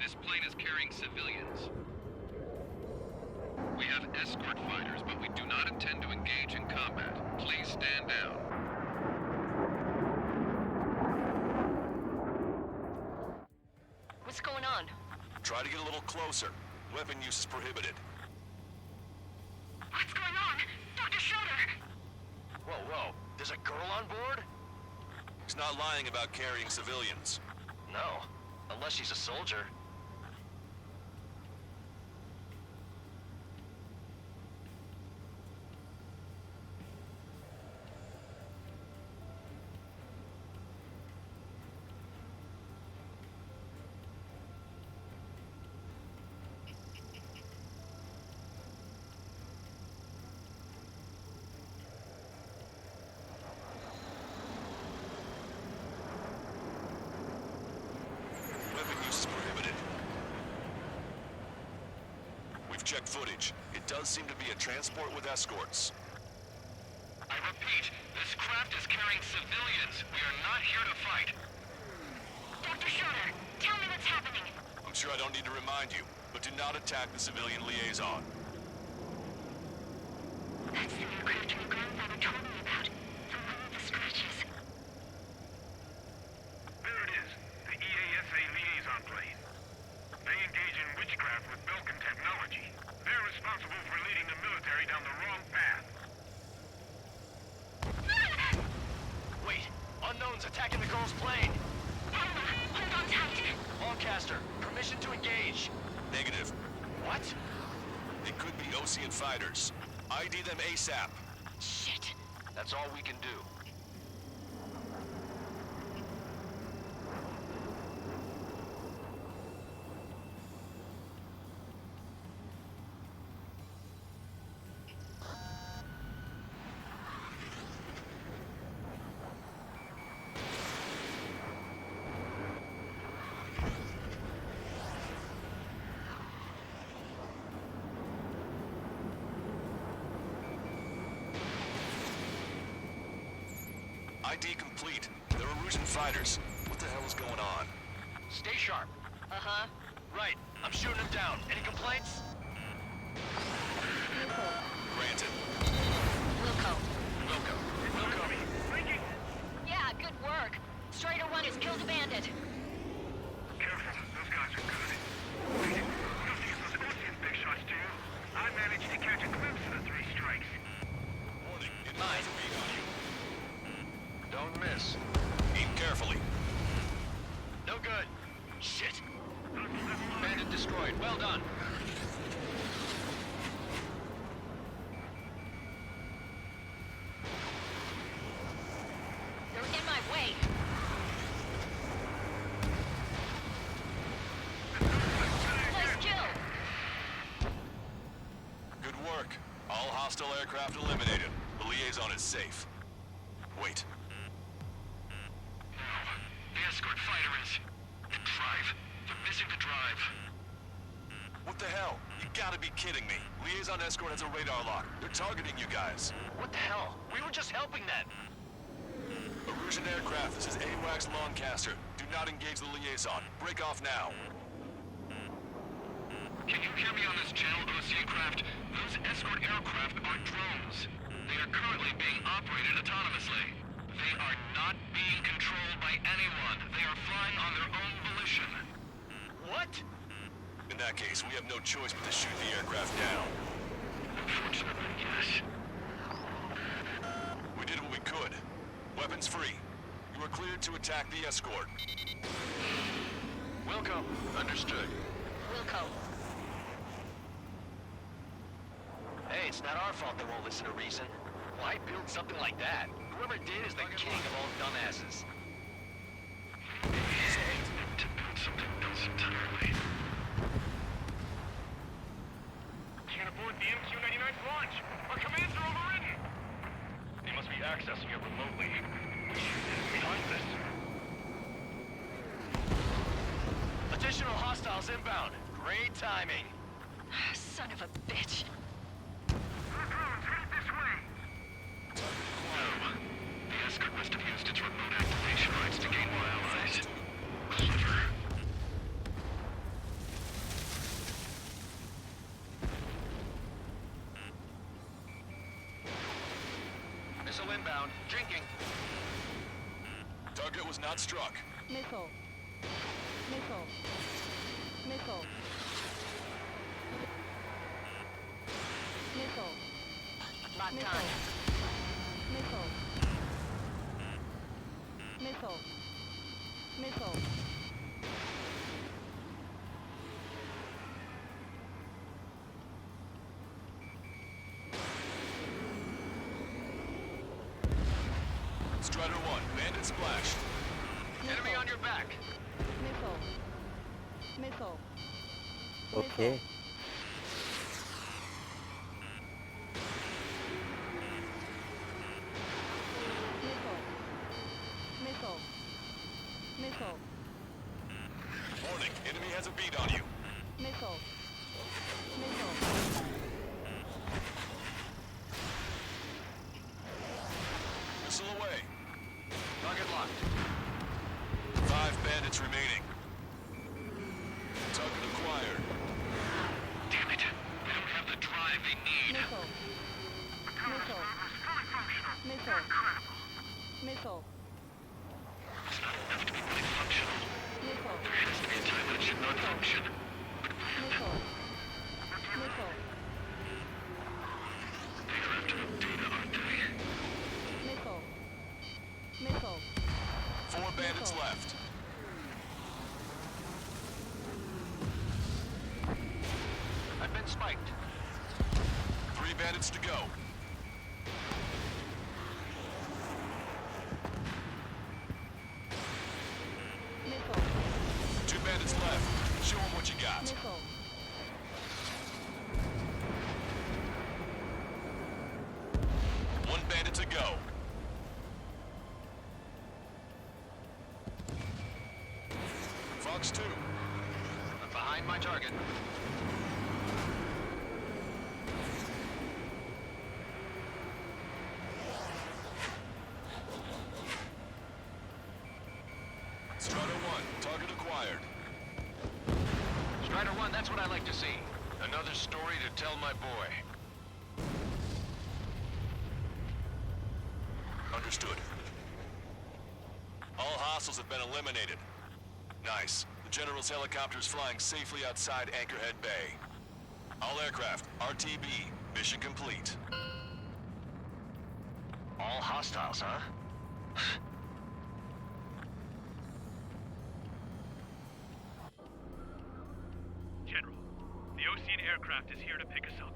This plane is carrying civilians. We have escort fighters, but we do not intend to engage in combat. Please stand down. What's going on? Try to get a little closer. Weapon use is prohibited. What's going on? Dr. Schroeder! Whoa, whoa. There's a girl on board? He's not lying about carrying civilians. No. Unless she's a soldier. Weapon use is prohibited. We've checked footage. It does seem to be a transport with escorts. I repeat, this craft is carrying civilians. We are not here to fight. Dr. Schroeder, tell me what's happening. I'm sure I don't need to remind you, but do not attack the civilian liaison. That's the aircraft your grandfather told me about. The one with the scratches. There it is, the EASA liaison plane. They engage in witchcraft with Belkin technology. They're responsible for leading the military down the wrong path. Wait! Unknown's attacking the girl's plane! Alma, hold on tight. Lancaster, permission to engage. Negative. What? It could be Osean fighters. ID them ASAP. Shit. That's all we can do. ID complete. They're Erusian fighters. What the hell is going on? Stay sharp. Uh-huh. Right. I'm shooting him down. Any complaints? Granted. Wilco. Wilco. Yeah, good work. Strider 1 has killed a bandit. Careful, those guys are good. You'll see those Ocean big shots too. I managed to catch a glimpse of the three strikes. Warning. Mine. Advise being on you. Don't miss. Aim carefully. No good. Shit. Bandit destroyed. Well done. They're in my way. Nice kill. Good work. All hostile aircraft eliminated. The liaison is safe. Wait. The escort fighter is... The drive. They're missing the drive. What the hell? You gotta be kidding me. Liaison escort has a radar lock. They're targeting you guys. What the hell? We were just helping them. Erusian aircraft, this is AWACS Lancaster. Do not engage the liaison. Break off now. Can you hear me on this channel, Osean craft? Those escort aircraft are drones. They are currently being operated autonomously. They are not being controlled by anyone. They are flying on their own volition. What? In that case, we have no choice but to shoot the aircraft down. Unfortunately, yes. We did what we could. Weapons free. You are cleared to attack the escort. Wilco. Understood. Wilco. Hey, it's not our fault they won't listen to reason. Why build something like that? Whoever did is the king of all dumbasses. To build something else entirely. Can't aboard the MQ-99's launch. Our commands are overridden. They must be accessing it remotely. We should get behind this. Additional hostiles inbound. Great timing. Son of a bitch. Our drones headed this way. No. The escort must have used its remote activation rights to gain more allies. Clever. inbound. Drinking. Target was not struck. Missile. Missile. Missile. Missile. Locked Missile. on. Missile. Missile. Missile. Strider 1, bandit splashed. Enemy on your back. Missile. Missile. โอเค Missile. Missile. Missile. Warning, enemy has a beat on you. Missile. Missile. Missile away. Target locked. 5 bandits remaining. Target acquired. Damn it. They don't have the drive they need. Missile. Missile. Missile. Missile. It's not enough to be fully functional. Missile. There has to be a time when it should not function. Missile. Missile. Aircraft are data, aren't they? Missile. Missile. 4 bandits Missile. left. I've been spiked. 3 bandits to go. Missile. 2 bandits left. Show them what you got. Missile. One bandit to go. Fox 2. I'm behind my target. Strider 1, target acquired. Strider 1, that's what I like to see. Another story to tell my boy. Understood. All hostiles have been eliminated. Nice. The General's helicopter is flying safely outside Anchorhead Bay. All aircraft, RTB, mission complete. All hostiles, huh? General, the Ocean aircraft is here to pick us up.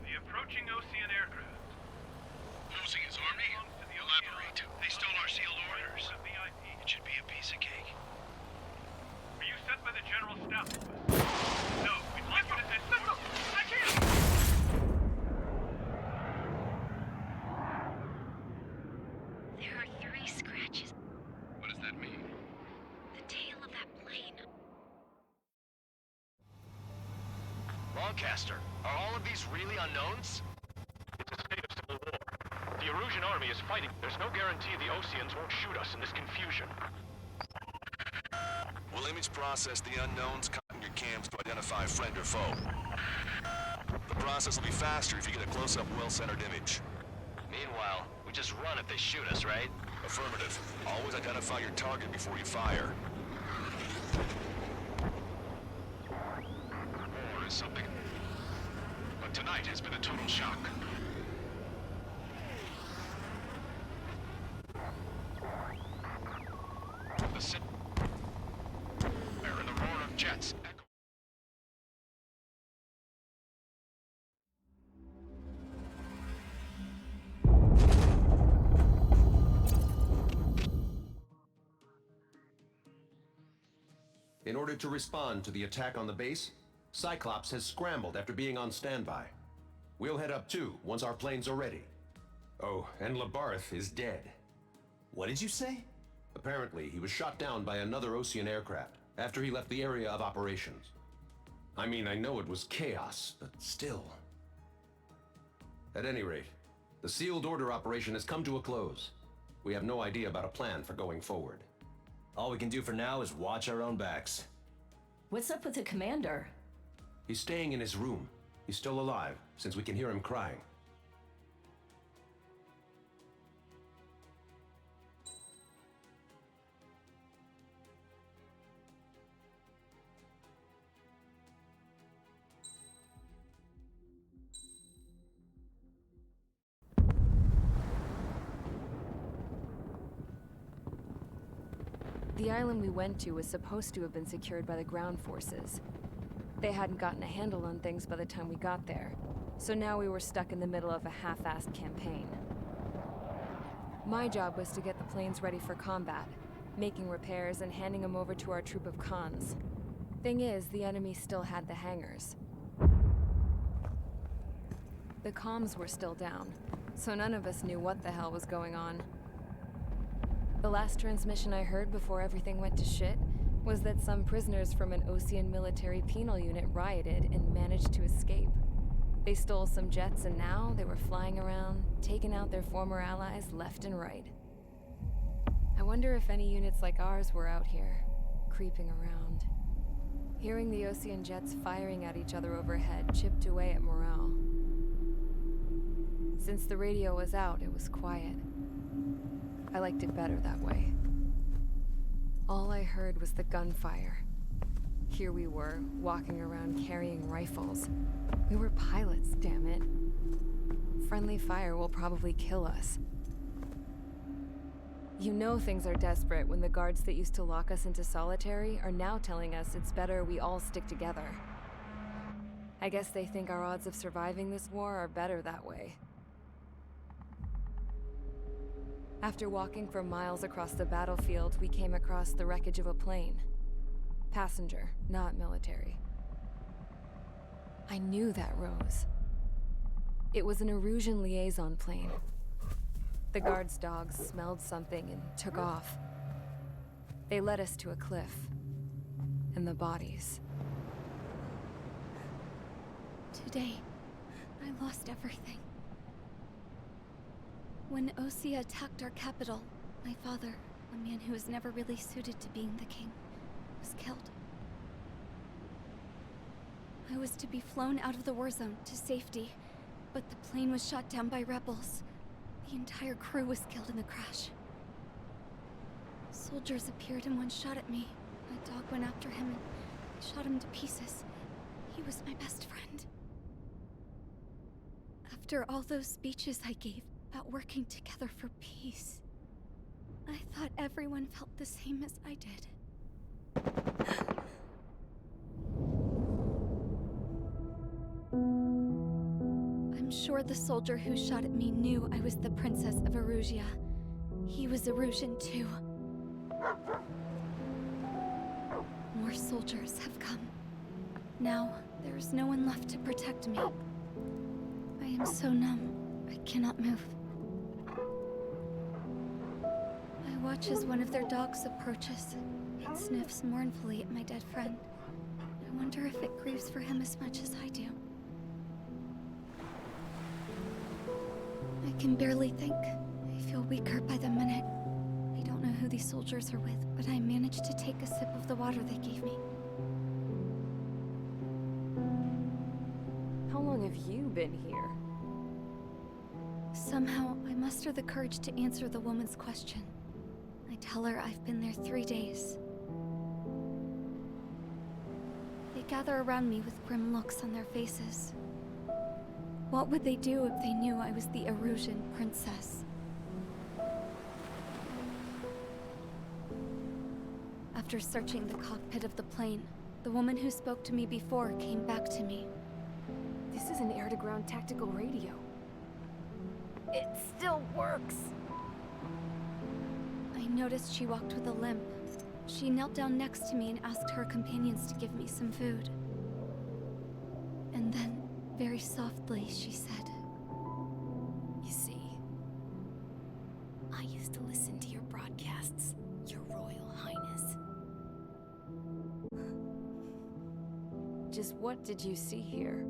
The approaching Ocean aircraft. Losing his army? Elaborate. They stole our sealed orders. It should be a piece of cake. Were you sent by the General Staff? No, we'd like you to send... Listen! I can't! There are 3 scratches. What does that mean? The tail of that plane. Lancaster, are all of these really unknowns? It's a state of civil war. The Erusian army is fighting. There's no guarantee the Oceans won't shoot us in this confusion. We'll image process the unknowns caught in your cams to identify friend or foe. The process will be faster if you get a close-up, well-centered image. Meanwhile, we just run if they shoot us, right? Affirmative. Always identify your target before you fire. War is something. But tonight has been a total shock. The city and the roar of jets echo. In order to respond to the attack on the base, Cyclops has scrambled after being on standby. We'll head up too, once our planes are ready. Oh, and Labarth is dead. What did you say? Apparently, he was shot down by another Ocean aircraft after he left the area of operations. I mean, I know it was chaos, but still. At any rate, the sealed order operation has come to a close. We have no idea about a plan for going forward. All we can do for now is watch our own backs. What's up with the commander? He's staying in his room. He's still alive, since we can hear him crying. The island we went to was supposed to have been secured by the ground forces. They hadn't gotten a handle on things by the time we got there, so now we were stuck in the middle of a half-assed campaign. My job was to get the planes ready for combat, making repairs and handing them over to our troop of cons. Thing is, the enemy still had the hangars. The comms were still down, so none of us knew what the hell was going on. The last transmission I heard before everything went to shit was that some prisoners from an Osean military penal unit rioted and managed to escape. They stole some jets and now they were flying around, taking out their former allies left and right. I wonder if any units like ours were out here, creeping around. Hearing the Osean jets firing at each other overhead chipped away at morale. Since the radio was out, it was quiet. I liked it better that way. All I heard was the gunfire. Here we were, walking around carrying rifles. We were pilots, damn it. Friendly fire will probably kill us. You know things are desperate when the guards that used to lock us into solitary are now telling us it's better we all stick together. I guess they think our odds of surviving this war are better that way. After walking for miles across the battlefield, we came across the wreckage of a plane. Passenger, not military. I knew that rose. It was an Erusian liaison plane. The guard's dogs smelled something and took off. They led us to a cliff. And the bodies. Today, I lost everything. When Osea attacked our capital, my father, a man who was never really suited to being the king, was killed. I was to be flown out of the war zone to safety, but the plane was shot down by rebels. The entire crew was killed in the crash. Soldiers appeared and one shot at me. My dog went after him and shot him to pieces. He was my best friend. After all those speeches I gave about working together for peace, I thought everyone felt the same as I did. I'm sure the soldier who shot at me knew I was the Princess of Erusia. He was Erusian too. More soldiers have come. Now, there is no one left to protect me. I am so numb, I cannot move. I watch as one of their dogs approaches. It sniffs mournfully at my dead friend. I wonder if it grieves for him as much as I do. I can barely think. I feel weaker by the minute. I don't know who these soldiers are with, but I managed to take a sip of the water they gave me. How long have you been here? Somehow, I muster the courage to answer the woman's question. I tell her I've been there 3 days. They gather around me with grim looks on their faces. What would they do if they knew I was the Erusian princess? After searching the cockpit of the plane, the woman who spoke to me before came back to me. This is an air-to-ground tactical radio. It still works! I noticed she walked with a limp. She knelt down next to me and asked her companions to give me some food. And then, very softly, she said, You see, I used to listen to your broadcasts, Your Royal Highness. Just what did you see here?